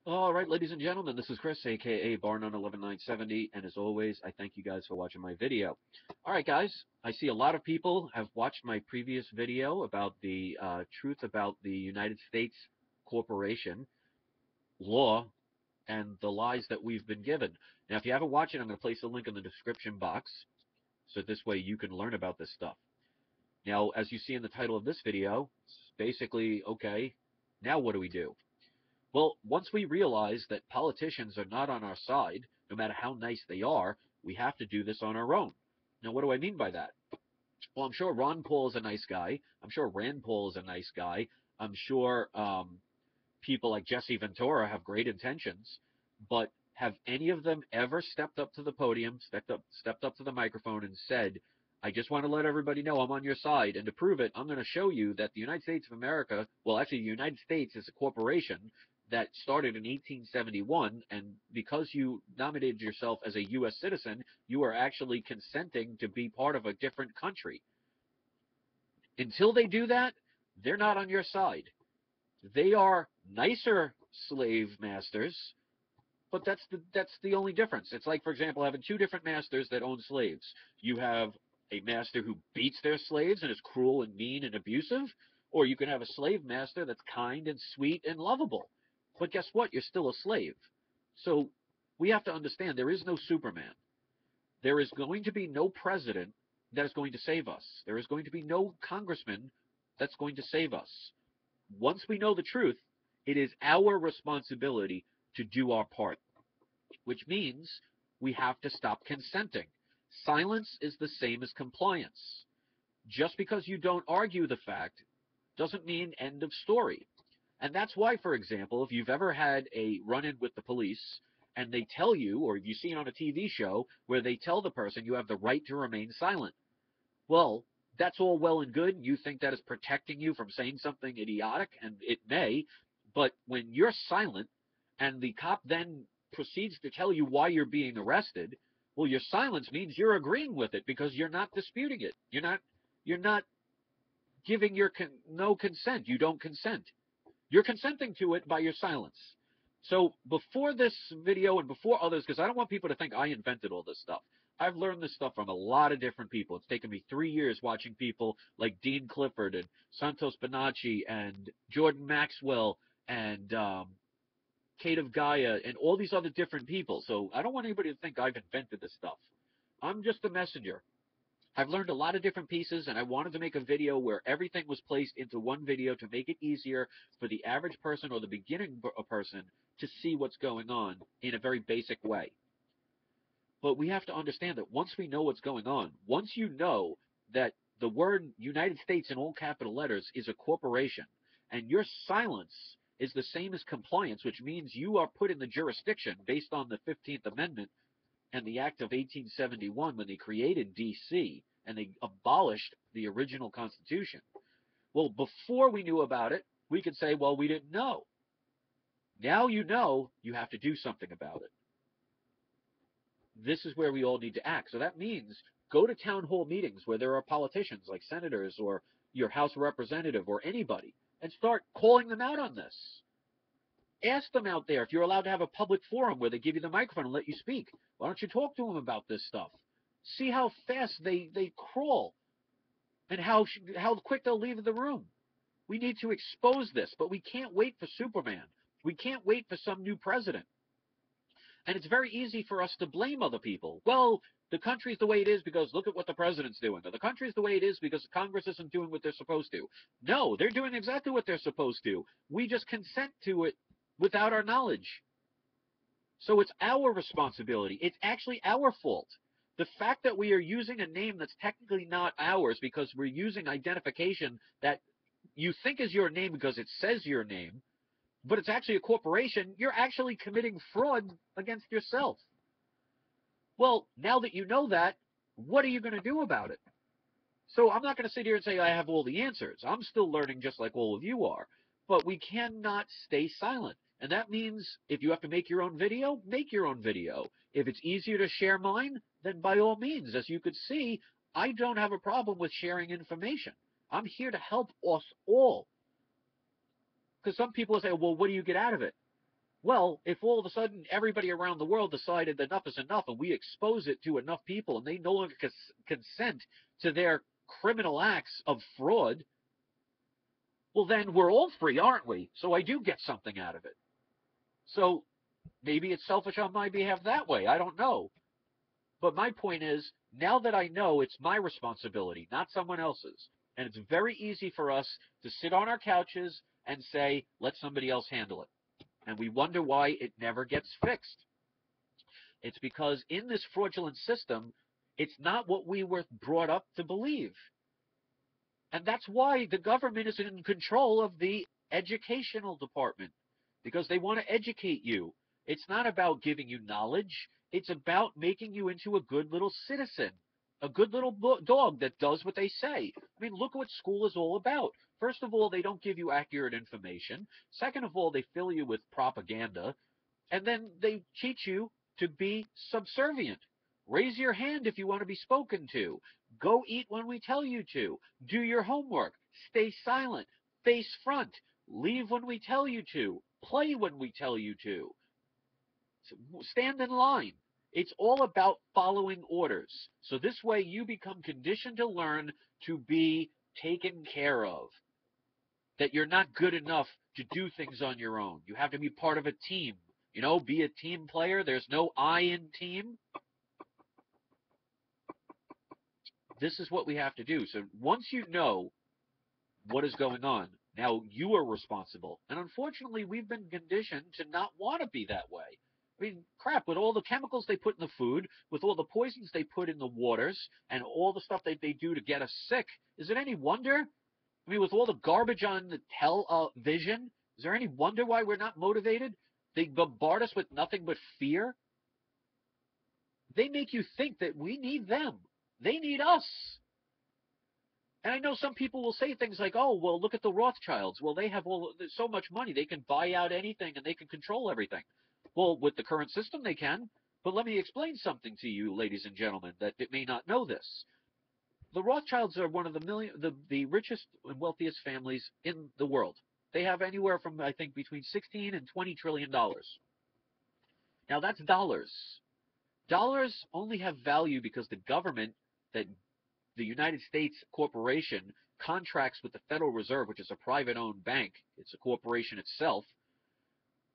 All right, ladies and gentlemen, this is Chris, aka Barnum11970, and as always, I thank you guys for watching my video. All right, guys, I see a lot of people have watched my previous video about the truth about the United States corporation law and the lies that we've been given. Now, if you haven't watched it, I'm going to place a link in the description box, so this way you can learn about this stuff. Now, as you see in the title of this video, it's basically, okay, now what do we do? Well, once we realize that politicians are not on our side, no matter how nice they are, we have to do this on our own. Now, what do I mean by that? Well, I'm sure Ron Paul is a nice guy. I'm sure Rand Paul is a nice guy. I'm sure people like Jesse Ventura have great intentions, but have any of them ever stepped up to the podium, stepped up to the microphone and said, I just want to let everybody know I'm on your side, and to prove it, I'm going to show you that the United States of America, well, actually, the United States is a corporation that started in 1871, and because you nominated yourself as a U.S. citizen, you are actually consenting to be part of a different country. Until they do that, they're not on your side. They are nicer slave masters, but that's the only difference. It's like, for example, having two different masters that own slaves. You have a master who beats their slaves and is cruel and mean and abusive, or you can have a slave master that's kind and sweet and lovable. But guess what? You're still a slave. So we have to understand there is no Superman. There is going to be no president that is going to save us. There is going to be no congressman that's going to save us. Once we know the truth, it is our responsibility to do our part, which means we have to stop consenting. Silence is the same as compliance. Just because you don't argue the fact doesn't mean end of story. And that's why, for example, if you've ever had a run-in with the police and they tell you, or you've seen on a TV show where they tell the person you have the right to remain silent. Well, that's all well and good. You think that is protecting you from saying something idiotic, and it may, but when you're silent and the cop then proceeds to tell you why you're being arrested, well, your silence means you're agreeing with it because you're not disputing it. You're not giving your no consent. You don't consent. You're consenting to it by your silence. So before this video and before others, because I don't want people to think I invented all this stuff. I've learned this stuff from a lot of different people. It's taken me 3 years watching people like Dean Clifford and Santos Bonacci and Jordan Maxwell and Kate of Gaia and all these other different people. So I don't want anybody to think I've invented this stuff. I'm just a messenger. I've learned a lot of different pieces, and I wanted to make a video where everything was placed into one video to make it easier for the average person or the beginning person to see what's going on in a very basic way. But we have to understand that once we know what's going on, once you know that the word United States in all capital letters is a corporation, and your silence is the same as compliance, which means you are put in the jurisdiction based on the 15th Amendment and the Act of 1871 when they created D.C. and they abolished the original Constitution. Well, before we knew about it, we could say, well, we didn't know. Now you know, you have to do something about it. This is where we all need to act. So that means go to town hall meetings where there are politicians like senators or your House representative or anybody and start calling them out on this. Ask them out there if you're allowed to have a public forum where they give you the microphone and let you speak. Why don't you talk to them about this stuff? See how fast they crawl and how quick they'll leave the room. We need to expose this, but we can't wait for Superman. We can't wait for some new president. And it's very easy for us to blame other people. Well, the country's the way it is because look at what the president's doing. Or the country's the way it is because Congress isn't doing what they're supposed to. No, they're doing exactly what they're supposed to. We just consent to it without our knowledge. So it's our responsibility. It's actually our fault. The fact that we are using a name that's technically not ours because we're using identification that you think is your name because it says your name, but it's actually a corporation, you're actually committing fraud against yourself. Well, now that you know that, what are you going to do about it? So I'm not going to sit here and say I have all the answers. I'm still learning just like all of you are. But we cannot stay silent. And that means if you have to make your own video, make your own video. If it's easier to share mine, then by all means. As you could see, I don't have a problem with sharing information. I'm here to help us all. Because some people say, well, what do you get out of it? Well, if all of a sudden everybody around the world decided that enough is enough and we expose it to enough people and they no longer consent to their criminal acts of fraud, well, then we're all free, aren't we? So I do get something out of it. So maybe it's selfish on my behalf that way. I don't know. But my point is, now that I know it's my responsibility, not someone else's, and it's very easy for us to sit on our couches and say, let somebody else handle it. And we wonder why it never gets fixed. It's because in this fraudulent system, it's not what we were brought up to believe. And that's why the government is in control of the educational department, because they want to educate you. It's not about giving you knowledge. It's about making you into a good little citizen, a good little dog that does what they say. I mean, look what school is all about. First of all, they don't give you accurate information. Second of all, they fill you with propaganda. And then they teach you to be subservient. Raise your hand if you want to be spoken to. Go eat when we tell you to. Do your homework. Stay silent. Face front. Leave when we tell you to. Play when we tell you to. Stand in line. It's all about following orders. So this way you become conditioned to learn to be taken care of. That you're not good enough to do things on your own. You have to be part of a team. You know, be a team player. There's no I in team. This is what we have to do. So once you know what is going on, now you are responsible. And unfortunately, we've been conditioned to not want to be that way. I mean, crap, with all the chemicals they put in the food, with all the poisons they put in the waters, and all the stuff that they do to get us sick, is it any wonder? I mean, with all the garbage on the television, is there any wonder why we're not motivated? They bombard us with nothing but fear. They make you think that we need them. They need us. And I know some people will say things like, oh, well, look at the Rothschilds. Well, they have so much money. They can buy out anything and they can control everything. Well, with the current system, they can. But let me explain something to you, ladies and gentlemen, that may not know this. The Rothschilds are one of the richest and wealthiest families in the world. They have anywhere from, I think, between 16 and $20 trillion. Now, that's dollars. Dollars only have value because the government, that the United States corporation, contracts with the Federal Reserve, which is a private-owned bank. It's a corporation itself.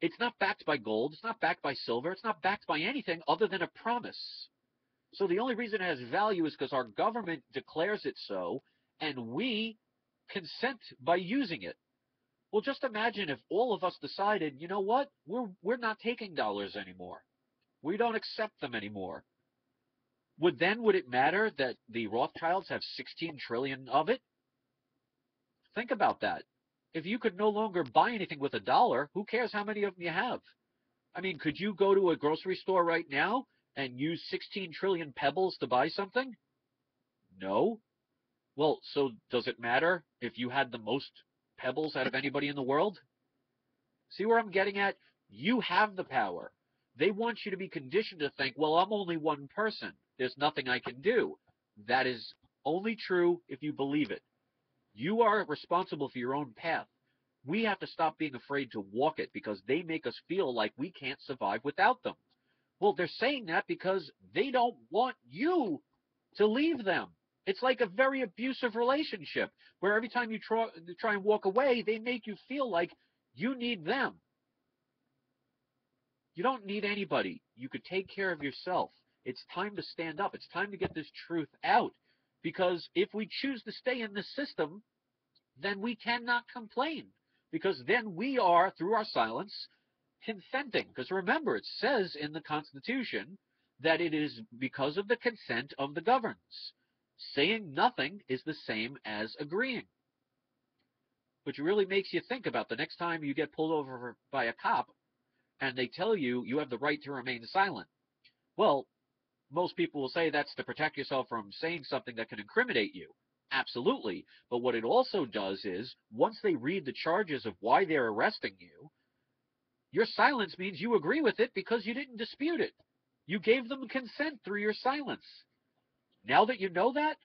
It's not backed by gold. It's not backed by silver. It's not backed by anything other than a promise. So the only reason it has value is because our government declares it so, and we consent by using it. Well, just imagine if all of us decided, you know what, we're not taking dollars anymore. We don't accept them anymore. Would it matter that the Rothschilds have 16 trillion of it? Think about that. If you could no longer buy anything with a dollar, who cares how many of them you have? I mean, could you go to a grocery store right now and use 16 trillion pebbles to buy something? No. Well, so does it matter if you had the most pebbles out of anybody in the world? See where I'm getting at? You have the power. They want you to be conditioned to think, well, I'm only one person. There's nothing I can do. That is only true if you believe it. You are responsible for your own path. We have to stop being afraid to walk it because they make us feel like we can't survive without them. Well, they're saying that because they don't want you to leave them. It's like a very abusive relationship where every time you try and walk away, they make you feel like you need them. You don't need anybody. You could take care of yourself. It's time to stand up. It's time to get this truth out. Because if we choose to stay in the system, then we cannot complain. Because then we are, through our silence, consenting. Because remember, it says in the Constitution that it is because of the consent of the governed. Saying nothing is the same as agreeing. Which really makes you think about the next time you get pulled over by a cop and they tell you you have the right to remain silent. Well, most people will say that's to protect yourself from saying something that can incriminate you. Absolutely. But what it also does is, once they read the charges of why they're arresting you, your silence means you agree with it because you didn't dispute it. You gave them consent through your silence. Now that you know that,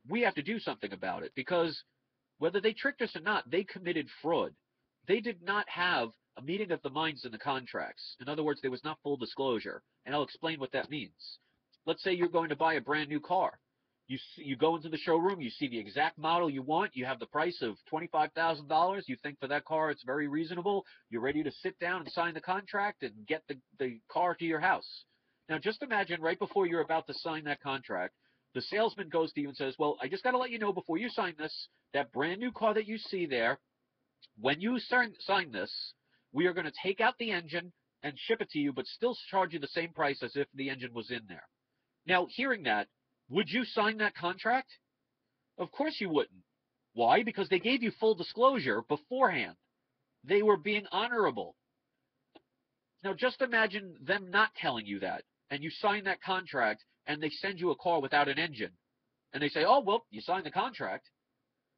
we have to do something about it because whether they tricked us or not, they committed fraud. They did not have a meeting of the minds in the contracts. In other words, there was not full disclosure. And I'll explain what that means. Let's say you're going to buy a brand new car. You go into the showroom, you see the exact model you want, you have the price of $25,000, you think for that car it's very reasonable, you're ready to sit down and sign the contract and get the car to your house. Now just imagine right before you're about to sign that contract, the salesman goes to you and says, well, I just got to let you know before you sign this, that brand new car that you see there, when you sign this, we are going to take out the engine and ship it to you, but still charge you the same price as if the engine was in there. Now, hearing that, would you sign that contract? Of course you wouldn't. Why? Because they gave you full disclosure beforehand. They were being honorable. Now, just imagine them not telling you that, and you sign that contract, and they send you a car without an engine. And they say, oh, well, you signed the contract.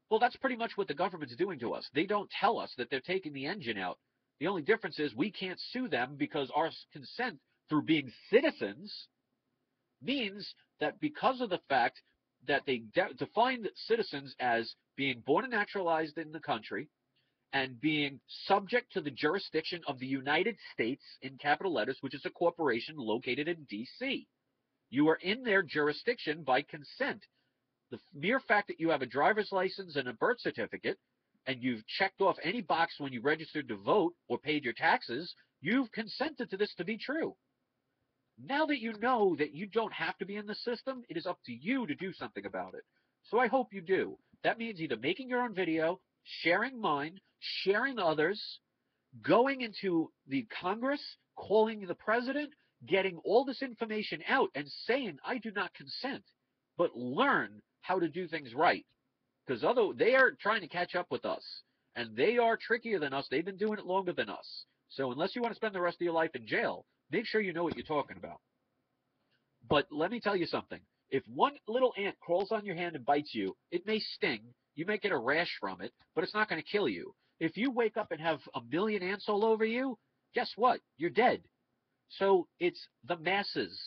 Well, that's pretty much what the government's doing to us. They don't tell us that they're taking the engine out. The only difference is we can't sue them because our consent through being citizens means that because of the fact that they define citizens as being born and naturalized in the country and being subject to the jurisdiction of the United States in capital letters, which is a corporation located in D.C. You are in their jurisdiction by consent. The mere fact that you have a driver's license and a birth certificate and you've checked off any box when you registered to vote or paid your taxes, you've consented to this to be true. Now that you know that you don't have to be in the system, it is up to you to do something about it. So I hope you do. That means either making your own video, sharing mine, sharing others, going into the Congress, calling the president, getting all this information out and saying, I do not consent, but learn how to do things right. Because although they are trying to catch up with us, and they are trickier than us, they've been doing it longer than us. So unless you want to spend the rest of your life in jail, make sure you know what you're talking about. But let me tell you something. If one little ant crawls on your hand and bites you, it may sting. You may get a rash from it, but it's not going to kill you. If you wake up and have a million ants all over you, guess what? You're dead. So it's the masses.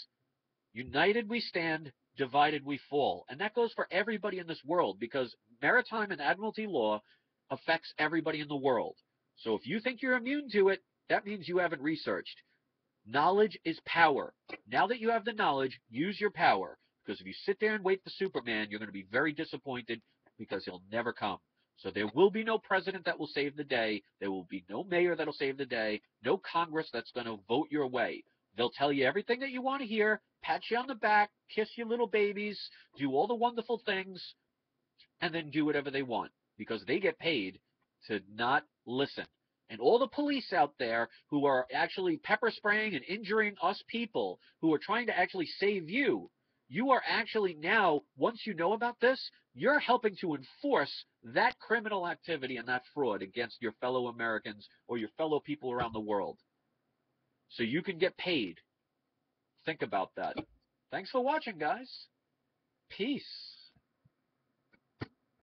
United we stand, divided we fall. And that goes for everybody in this world because maritime and admiralty law affects everybody in the world. So if you think you're immune to it, that means you haven't researched. Knowledge is power. Now that you have the knowledge, use your power. Because if you sit there and wait for Superman, you're going to be very disappointed because he'll never come. So there will be no president that will save the day. There will be no mayor that will save the day. No Congress that's going to vote your way. They'll tell you everything that you want to hear, pat you on the back, kiss your little babies, do all the wonderful things, and then do whatever they want because they get paid to not listen. And all the police out there who are actually pepper spraying and injuring us people who are trying to actually save you, you are actually now, once you know about this, you're helping to enforce that criminal activity and that fraud against your fellow Americans or your fellow people around the world. So you can get paid. Think about that. Thanks for watching, guys. Peace.